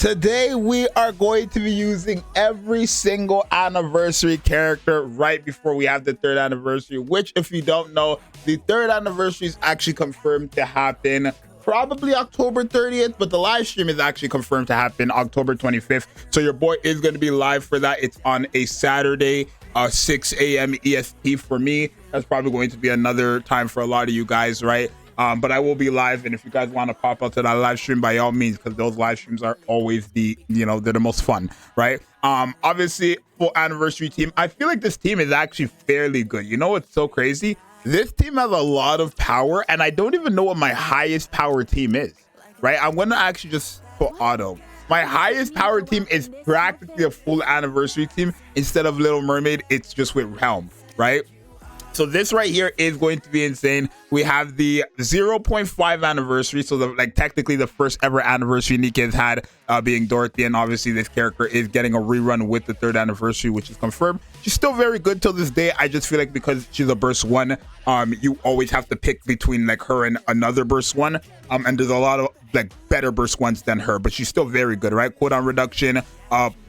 Today we are going to be using every single anniversary character right before we have the third anniversary, which, if you don't know, the third anniversary is actually confirmed to happen probably October 30th, but the live stream is actually confirmed to happen October 25th. So your boy is going to be live for that. It's on a Saturday, 6 a.m. EST for me. That's probably going to be another time for a lot of you guys, right? But I will be live, and if you guys want to pop out to that live stream, by all means, because those live streams are always they're the most fun, right? Obviously, full anniversary team. I feel like this team is actually fairly good. You know what's so crazy? This team has a lot of power, and I don't even know what my highest power team is, right? I'm going to actually just put auto. My highest power team is practically a full anniversary team. Instead of Little Mermaid, it's just with Helm, right? So this right here is going to be insane. We have the 0.5 anniversary. So technically the first ever anniversary Nikke has had, being Dorothy. And obviously this character is getting a rerun with the third anniversary, which is confirmed. She's still very good till this day. I just feel like because she's a burst one, you always have to pick between her and another burst one. And there's a lot of better burst ones than her, but she's still very good, right? Cooldown reduction,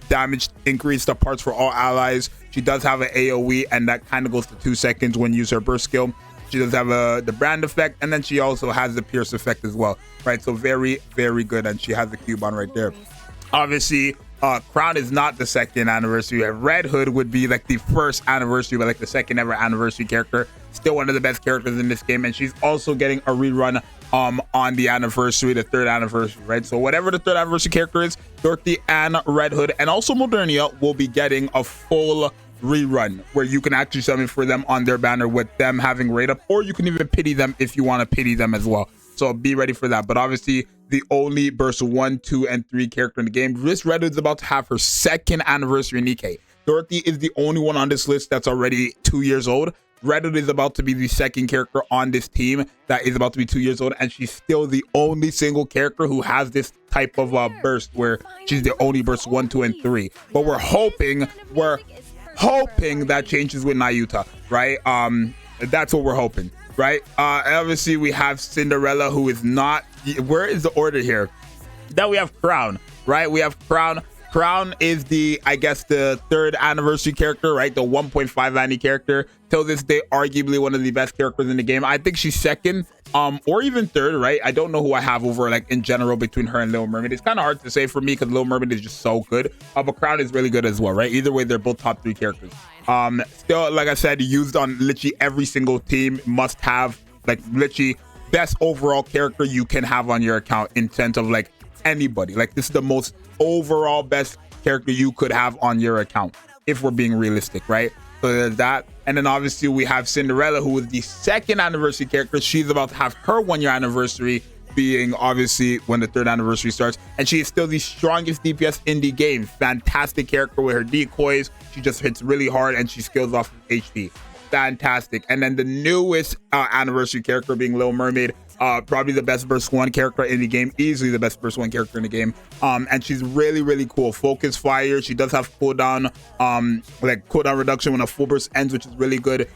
damage increase to parts for all allies. She does have an AoE, and that kind of goes to 2 seconds when you use her burst skill. She does have the brand effect, and then she also has the pierce effect as well, right? So very, very good, and she has the cube on right there. Obviously, Crown is not the second anniversary. Red Hood would be the first anniversary, but the second ever anniversary character. Still one of the best characters in this game, and she's also getting a rerun on the anniversary, the third anniversary, right? So whatever the third anniversary character is, Dorothy and Red Hood and also Modernia will be getting a full rerun where you can actually summon for them on their banner with them having rate up, or you can even pity them if you want to pity them as well. So be ready for that. But obviously the only burst 1, 2, and 3 character in the game. This Red Hood is about to have her second anniversary Nikke. Dorothy is the only one on this list that's already 2 years old. Red Hood is about to be the second character on this team that is about to be 2 years old, and she's still the only single character who has this type of burst where she's the only burst 1, 2, and 3. But we're hoping that changes with Nayuta, right? That's what we're hoping, right? Obviously we have Cinderella, who is not. Where is the order here? Then we have Crown, right? We have Crown. Crown is I guess the third anniversary character, right? The 1.5 Annie character. Till this day, arguably one of the best characters in the game. I think she's second, or even third, right? I don't know who I have over in general between her and Little Mermaid. It's kind of hard to say for me because Little Mermaid is just so good. But Crown is really good as well, right? Either way, they're both top 3 characters. Still, like I said, used on literally every single team. Must have literally best overall character you can have on your account in sense of anybody. This is the most overall best character you could have on your account if we're being realistic, right? So there's that. And then obviously we have Cinderella, who is the second anniversary character. She's about to have her 1-year anniversary, being obviously when the third anniversary starts, and she is still the strongest DPS in the game. Fantastic character with her decoys. She just hits really hard and she skills off of HP. Fantastic. And then the newest anniversary character being Little Mermaid, probably the best burst 1 character in the game, easily the best burst 1 character in the game. And she's really, really cool. Focus fire. She does have cooldown, cooldown reduction when a full burst ends, which is really good.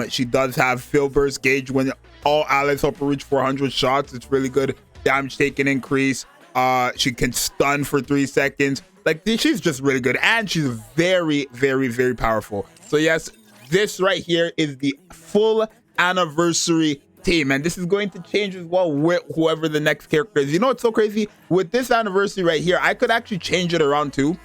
She does have fill burst gauge when all allies help her reach 400 shots. It's really good. Damage taken increase. She can stun for 3 seconds. She's just really good, and she's very, very, very powerful. So yes, this right here is the full anniversary team, and this is going to change as well with whoever the next character is. You know what's so crazy? With this anniversary right here, I could actually change it around too,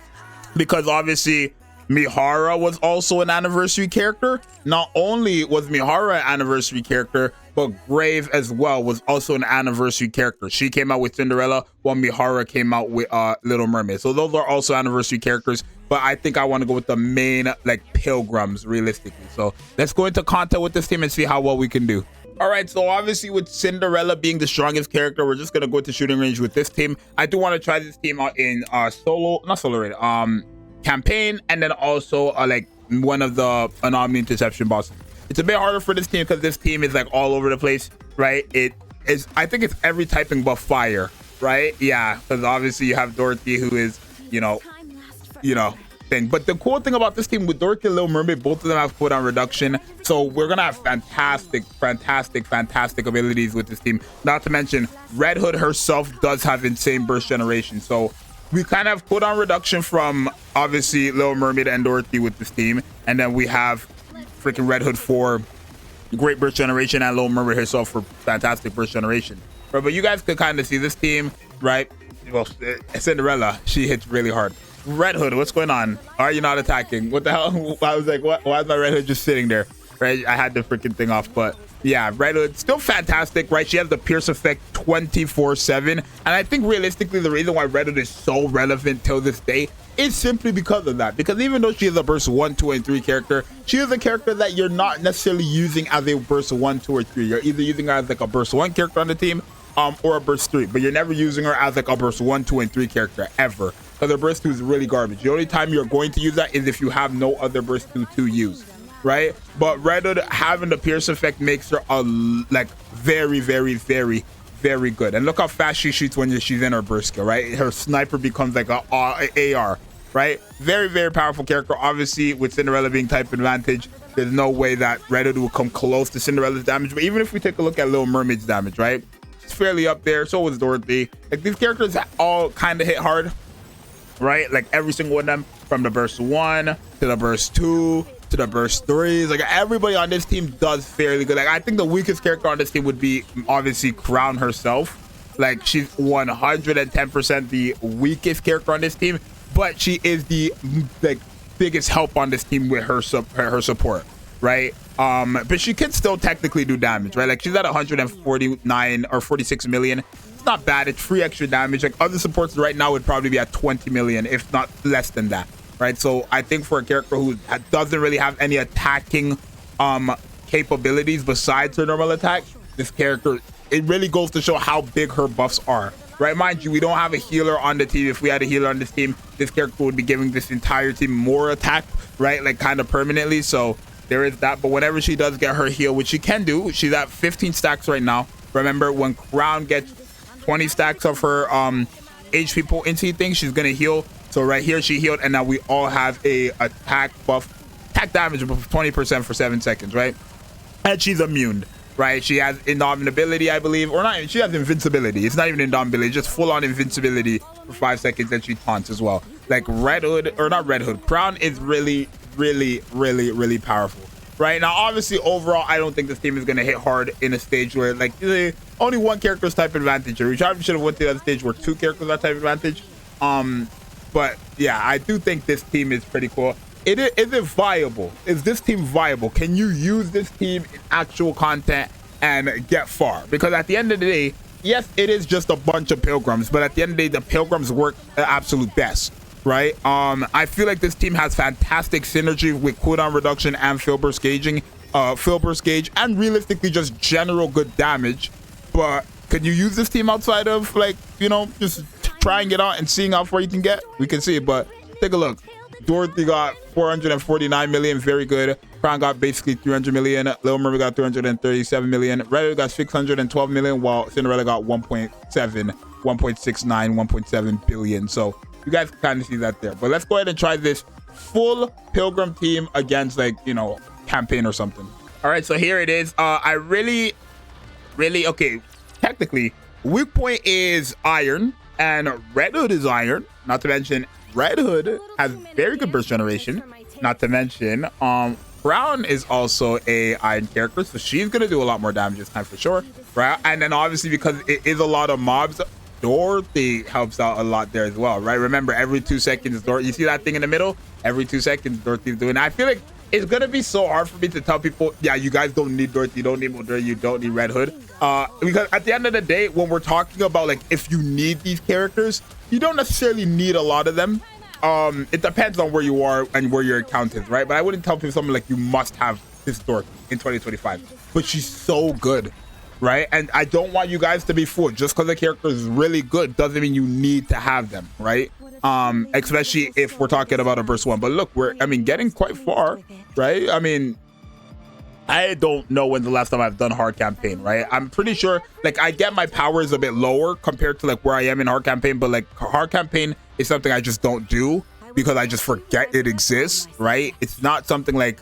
because obviously Mihara was also an anniversary character. Not only was Mihara an anniversary character, but Grave as well was also an anniversary character. She came out with Cinderella, while Mihara came out with Little Mermaid. So those are also anniversary characters, but I think I want to go with the main pilgrims realistically. So let's go into content with this team and see how well we can do. All right, so obviously with Cinderella being the strongest character, we're just gonna go to shooting range with this team. I do want to try this team out in campaign, and then also one of the anomaly interception bosses. It's a bit harder for this team because this team is all over the place, right? It is, I think it's every typing but fire, right? Yeah, because obviously you have Dorothy, who is thing. But the cool thing about this team with Dorothy and Little Mermaid, both of them have cooldown reduction, so we're gonna have fantastic abilities with this team. Not to mention Red Hood herself does have insane burst generation, so we kind of put on reduction from obviously Little Mermaid and Dorothy with this team, and then we have freaking Red Hood for great burst generation and Little Mermaid herself for fantastic burst generation. Right, but you guys could kind of see this team, right? Well, Cinderella, she hits really hard. Red Hood, what's going on? Are you not attacking? What the hell? I was like, what? Why is my Red Hood just sitting there? Right, I had the freaking thing off, but yeah, Red Hood still fantastic, right? She has the pierce effect 24/7, and I think realistically the reason why Red Hood is so relevant till this day is simply because of that. Because even though she is a burst 1, 2, and 3 character, she is a character that you're not necessarily using as a burst 1, 2, or 3. You're either using her as like a burst 1 character on the team, or a burst 3, but you're never using her as like a burst 1, 2, and 3 character ever. Because her burst 2 is really garbage. The only time you're going to use that is if you have no other burst 2 to use, right? But Red Hood having the pierce effect makes her like very, very, very, very good. And look how fast she shoots when she's in her burst skill, right? Her sniper becomes like a AR, right? Very, very powerful character. Obviously, with Cinderella being type advantage, there's no way that Red Hood will come close to Cinderella's damage. But even if we take a look at Little Mermaid's damage, right? It's fairly up there. So was Dorothy. Like, these characters all kind of hit hard, right? Like every single one of them, from the burst 1 to the burst 2 to the burst 3s. Like everybody on this team does fairly good. Like I think the weakest character on this team would be obviously Crown herself. Like she's 110% the weakest character on this team, but she is the like biggest help on this team with her support, right? But she can still technically do damage, right? Like she's at 149 or 46 million. It's not bad. It's free extra damage. Like other supports right now would probably be at 20 million, if not less than that, right? So I think for a character who doesn't really have any attacking capabilities besides her normal attack, this character, it really goes to show how big her buffs are, right? Mind you, we don't have a healer on the team. If we had a healer on this team, this character would be giving this entire team more attack, right? Like kind of permanently. So there is that. But whenever she does get her heal, which she can do, she's at 15 stacks right now. Remember, when Crown gets 20 stacks of her HP potency thing, she's gonna heal. So right here she healed, and now we all have a attack damage of 20% for 7 seconds, right? And she's immune, right? She has indomitability, I believe, or not. She has invincibility. It's not even indomitability, just full-on invincibility for 5 seconds, and she taunts as well. Like Red Hood, or not Red Hood, Crown is really, really, really, really powerful. Right now, obviously, overall, I don't think this team is going to hit hard in a stage where, like, only one character's type advantage. We probably should have went to that stage where 2 characters are type advantage. But yeah, I do think this team is pretty cool. Is it viable? Is this team viable? Can you use this team in actual content and get far? Because at the end of the day, yes, it is just a bunch of pilgrims, but at the end of the day, the pilgrims work the absolute best. Right, I feel like this team has fantastic synergy with cooldown reduction and field burst gauge, and realistically just general good damage. But could you use this team outside of, like, you know, just trying it out and seeing how far you can get? We can see it, but take a look. Dorothy got 449 million, very good. Crown got basically 300 million. Little Mermaid got 337 million. Red Hood got 612 million, while Cinderella got 1.7, 1.69, 1.7 billion. So you guys can kind of see that there. But let's go ahead and try this full pilgrim team against, like, you know, campaign or something. All right, so here it is. I really, okay, technically weak point is iron and Red Hood is iron. Not to mention Red Hood has very good burst generation. Not to mention Crown is also a iron character, so she's gonna do a lot more damage this time for sure, right? And then obviously, because it is a lot of mobs, Dorothy helps out a lot there as well, right? Remember, every 2 seconds, you see that thing in the middle? Every 2 seconds, Dorothy's doing it. I feel like it's gonna be so hard for me to tell people, yeah, you guys don't need Dorothy, you don't need Dorothy, you don't need Red Hood. Because at the end of the day, when we're talking about, like, if you need these characters, you don't necessarily need a lot of them. It depends on where you are and where your account is, right? But I wouldn't tell people something like you must have this Dorothy in 2025. But she's so good, right? And I don't want you guys to be fooled. Just because the character is really good doesn't mean you need to have them, right? Especially if we're talking about a burst 1. But look, we're getting quite far, right? I mean, I don't know when's the last time I've done hard campaign, right? I'm pretty sure, like, I get my powers a bit lower compared to, like, where I am in hard campaign, but, like, hard campaign is something I just don't do because I just forget it exists, right? It's not something like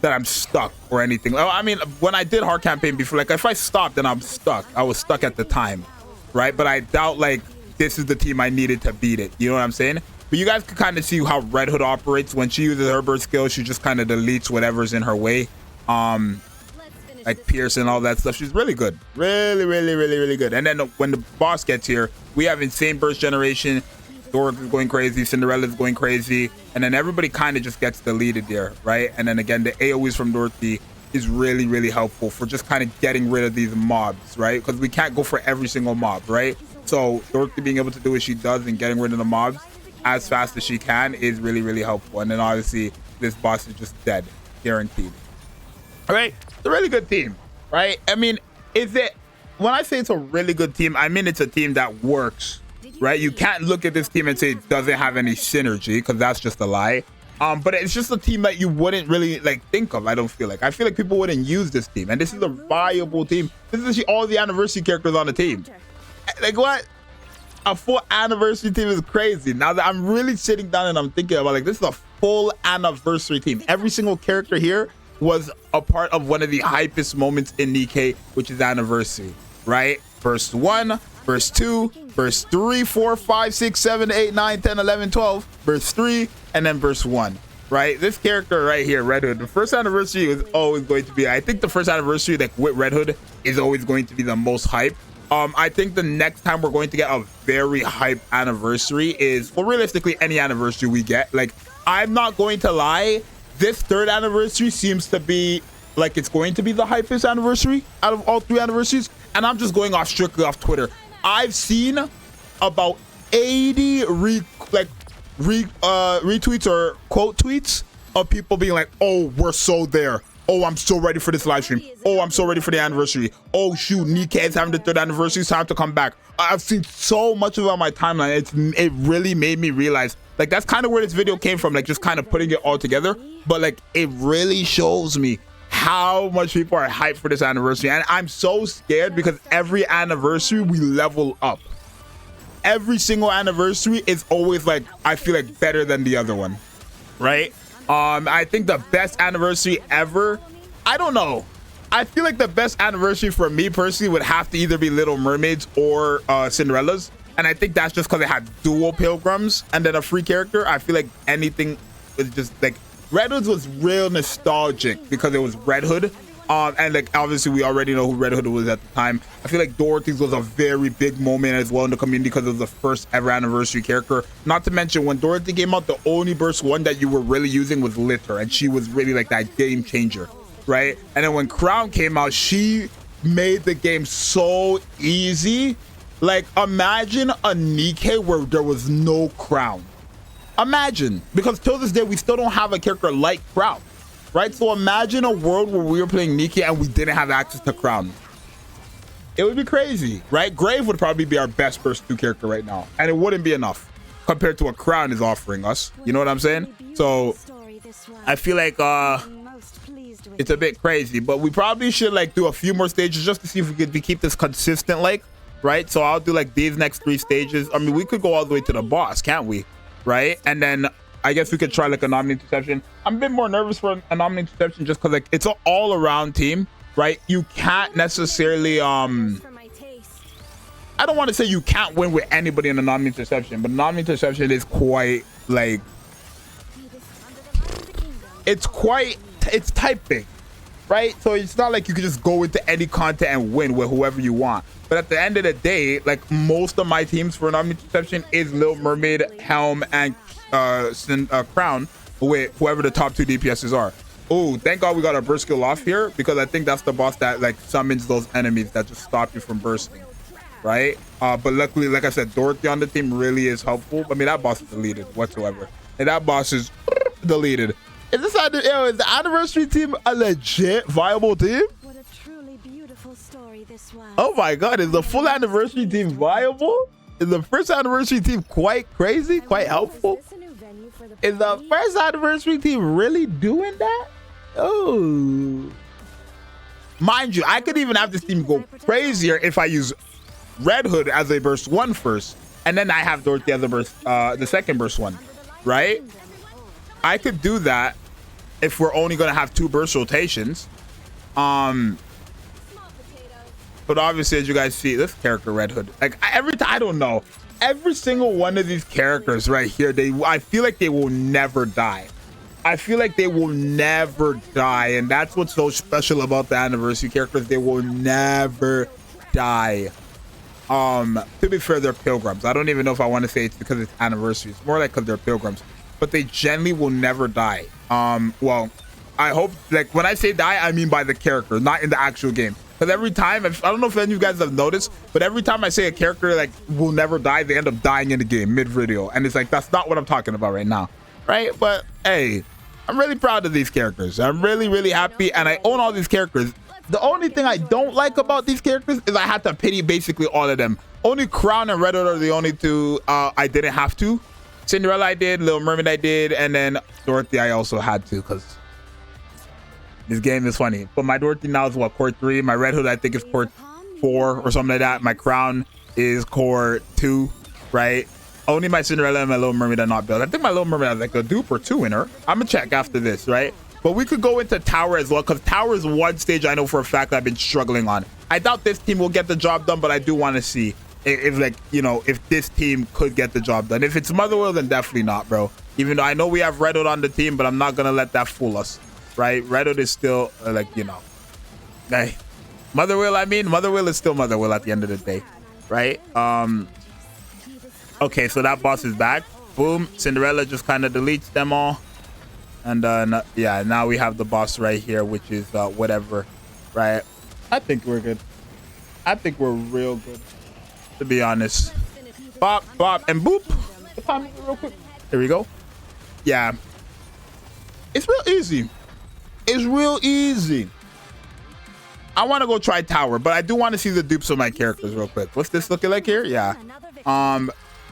that I'm stuck or anything. I mean, when I did hard campaign before, like, if I stopped, then I'm stuck. I was stuck at the time, right? But I doubt, like, this is the team I needed to beat it. You know what I'm saying? But you guys can kind of see how Red Hood operates. When she uses her burst skill, she just kind of deletes whatever's in her way. Like Pierce and all that stuff. She's really good. Really good. And then when the boss gets here, we have insane burst generation. Dorothy is going crazy. Cinderella's going crazy. And then everybody kind of just gets deleted there, right? And then again, the AoEs from Dorothy is really helpful for just kind of getting rid of these mobs, right? Because we can't go for every single mob, right? So Dorothy being able to do what she does and getting rid of the mobs as fast as she can is really helpful. And then obviously this boss is just dead, guaranteed. All right, it's a really good team, right? I mean, is it, when I say it's a really good team, I mean it's a team that works, right? You can't look at this team and say it doesn't have any synergy, because that's just a lie. But it's just a team that you wouldn't really like think of. I feel like people wouldn't use this team, and this is a viable team. This is actually all the anniversary characters on the team. Like, what? A full anniversary team is crazy. Now that I'm really sitting down and I'm thinking about, like, this is a full anniversary team. Every single character here was a part of one of the hypest moments in Nikke, which is anniversary, right? Verse 1, verse 2, verse 3, 4, 5, 6, 7, 8, 9, 10, 11, 12, verse 3, and then verse 1, right? This character right here, Red Hood, the first anniversary is always going to be, I think the first anniversary, like with Red Hood, is always going to be the most hype. I think the next time we're going to get a very hype anniversary is, well, realistically, any anniversary we get. Like, I'm not going to lie, this third anniversary seems to be like it's going to be the hypest anniversary out of all 3 anniversaries, and I'm just going off strictly off Twitter. I've seen about 80 retweets or quote tweets of people being like, oh, we're so there. Oh, I'm so ready for this live stream. Oh, I'm so ready for the anniversary. Oh, shoot, Nikke is having the 3rd anniversary. It's time to come back. I've seen so much of it on my timeline. It really made me realize, like, that's kind of where this video came from, like, just kind of putting it all together. But, like, it really shows me how much people are hyped for this anniversary. And I'm so scared because every anniversary we level up. Every single anniversary is always, like, I feel like better than the other one, right? I think the best anniversary ever, I don't know. I feel like the best anniversary for me personally would have to either be Little Mermaids or Cinderella's. And I think that's just because it had dual pilgrims and then a free character. I feel like anything was just like, Red Hood was real nostalgic because it was Red Hood. And like, obviously we already know who Red Hood was at the time. I feel like Dorothy's was a very big moment as well in the community because it was the first ever anniversary character. Not to mention, when Dorothy came out, the only burst one that you were really using was Litter, and she was really like that game changer, right? And then when Crown came out, she made the game so easy. Like, imagine a Nikke where there was no Crown. Imagine, because till this day we still don't have a character like Crown. Right, so imagine a world where we were playing Nikke and we didn't have access to Crown. It would be crazy, right? Grave would probably be our best burst 2 character right now, and it wouldn't be enough compared to what Crown is offering us. You know what I'm saying? So I feel like it's a bit crazy, but we probably should like do a few more stages just to see if we could keep this consistent, like, right? So I'll do like these next 3 stages. I mean, we could go all the way to the boss, can't we? Right? And then I guess we could try like a Interception. I'm a bit more nervous for a Interception just because like it's an all-around team, right? You can't necessarily I don't want to say you can't win with anybody in a Interception, but Interception is quite like it's typing, right? So it's not like you can just go into any content and win with whoever you want. But at the end of the day, like, most of my teams for an Interception is Little Mermaid, Helm, and Crown, with whoever the top 2 DPSs are. Oh, thank God we got our burst skill off here, because I think that's the boss that like summons those enemies that just stop you from bursting, right? But luckily, like I said, Dorothy on the team really is helpful. I mean, that boss is deleted whatsoever, and that boss is deleted. Is this is the anniversary team a legit viable team? What a truly beautiful story this was. Oh my God, is the full anniversary team viable? Is the first anniversary team quite crazy, quite helpful? Is the first anniversary team really doing that? Oh. Mind you, I could even have this team go crazier if I use Red Hood as a burst 1 first, and then I have Dorothy as a burst, the second burst 1, right? I could do that if we're only gonna have 2 burst rotations. But obviously, as you guys see, this character Red Hood, like every time, I don't know, every single one of these characters right here, I feel like they will never die. I feel like they will never die, and that's what's so special about the anniversary characters. They will never die. To be fair, they're pilgrims. I don't even know if I want to say it's because it's anniversary. It's more like because they're pilgrims, but they generally will never die. Well, I hope, like, when I say die, I mean by the character, not in the actual game. Because every time, I don't know if any of you guys have noticed, but every time I say a character like will never die, they end up dying in the game mid-video, and it's like, that's not what I'm talking about right now, right? But hey, I'm really proud of these characters. I'm really, really happy, and I own all these characters. The only thing I don't like about these characters is I had to pity basically all of them. Only Crown and Red Hood are the only two I didn't have to. Cinderella I did, Little Mermaid I did, and then Dorothy I also had to, because this game is funny. But my Dorothy now is what, core 3? My Red Hood I think is core 4 or something like that. My Crown is core 2, right? Only my Cinderella and my Little Mermaid are not built. I think my Little Mermaid has like a dupe or 2 in her. I'm gonna check after this, right? But we could go into Tower as well, because Tower is one stage I know for a fact I've been struggling on. I doubt this team will get the job done, but I do want to see if like, you know, if this team could get the job done. If it's Motherwell, then definitely not, bro. Even though I know we have Red Hood on the team, but I'm not gonna let that fool us, right? Red Hood is still like, you know, hey, Motherwell, I mean, Motherwell is still Motherwell at the end of the day, right? Okay, so that boss is back. Boom, Cinderella just kind of deletes them all. And yeah, now we have the boss right here, which is whatever, right? I think we're good. I think we're real good, to be honest. Bop, bop, and boop. The time real quick. Here we go. Yeah. It's real easy. It's real easy. I want to go try Tower, but I do want to see the dupes of my characters real quick. What's this looking like here? Yeah.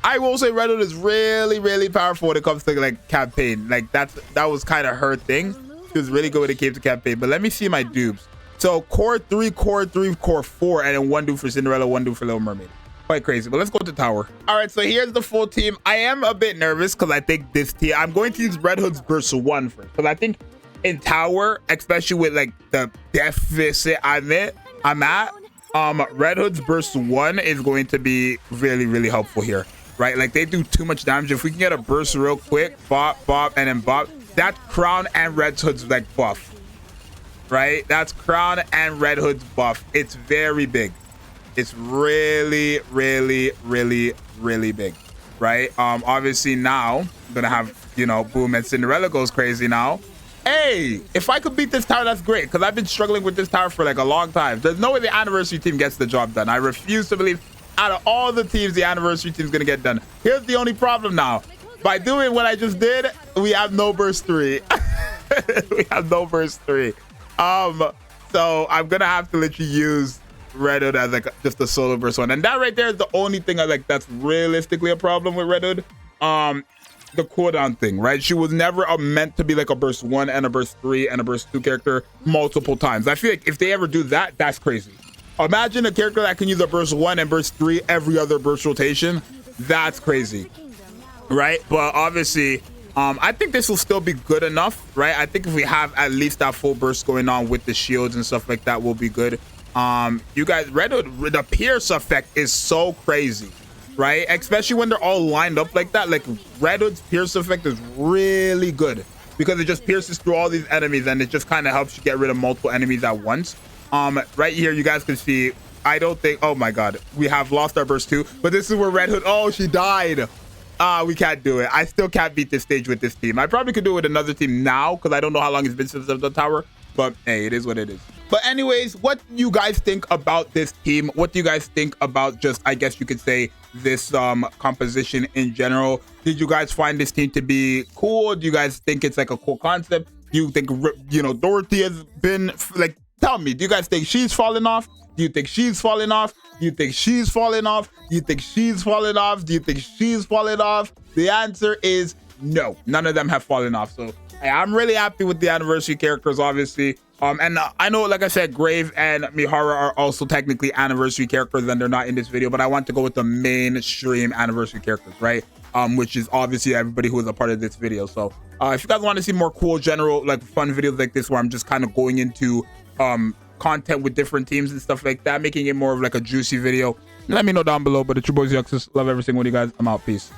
I will say Red Hood is really, really powerful when it comes to like campaign. Like that was kind of her thing. She was really good when it came to campaign. But let me see my dupes. So core 3, core 3, core 4, and then 1 dupe for Cinderella, 1 dupe for Little Mermaid. Quite crazy. But let's go to Tower. All right, so here's the full team. I am a bit nervous because I think this team, I'm going to use Red Hood's burst 1 first, because I think in Tower, especially with like the deficit I'm at, Red Hood's burst 1 is going to be really, really helpful here. Right, like they do too much damage. If we can get a burst real quick, bop, bop, and then bop, that's Crown and Red Hood's like buff, right? That's Crown and Red Hood's buff. It's very big. It's really, really, really, really big, right? Obviously now I'm gonna have, you know, boom, and Cinderella goes crazy now. Hey, if I could beat this tower, that's great, because I've been struggling with this tower for like a long time. There's no way the anniversary team gets the job done. I refuse to believe out of all the teams, the anniversary team is gonna get done. Here's the only problem now. By doing what I just did, we have no burst 3. We have no burst 3. So I'm gonna have to literally use Red Hood as like just a solo burst 1. And that right there is the only thing I like that's realistically a problem with Red Hood. The cooldown thing, right? She was never meant to be like a burst 1 and a burst 3 and a burst 2 character multiple times. I feel like if they ever do that, that's crazy. Imagine a character that can use a burst 1 and burst 3 every other burst rotation. That's crazy, right? But obviously, I think this will still be good enough, right? I think if we have at least that full burst going on with the shields and stuff like that, will be good. You guys, Red Hood, the Pierce effect is so crazy, right? Especially when they're all lined up like that. Like Red Hood's Pierce effect is really good because it just pierces through all these enemies, and it just kind of helps you get rid of multiple enemies at once. Right here, you guys can see, I don't think, oh my God, we have lost our burst 2, but this is where Red Hood, oh, she died. We can't do it. I still can't beat this stage with this team. I probably could do it with another team now, because I don't know how long it's been since I've done Tower, but hey, it is what it is. But anyways, what do you guys think about this team? What do you guys think about just, I guess you could say, this composition in general? Did you guys find this team to be cool? Do you guys think it's like a cool concept? Do you think, you know, Dorothy has been like, tell me, do you guys think she's falling off? Do you think she's falling off? Do you think she's falling off? Do you think she's falling off? Do you think she's falling off? The answer is no. None of them have fallen off. So I'm really happy with the anniversary characters, obviously. And I know, like I said, Grave and Mihara are also technically anniversary characters, and they're not in this video, but I want to go with the mainstream anniversary characters, right? Which is obviously everybody who is a part of this video. So if you guys want to see more cool, general, like fun videos like this, where I'm just kind of going into content with different teams and stuff like that, making it more of like a juicy video, Let me know down below. But it's your boy Zxous. Love every single one of you guys. I'm out. Peace.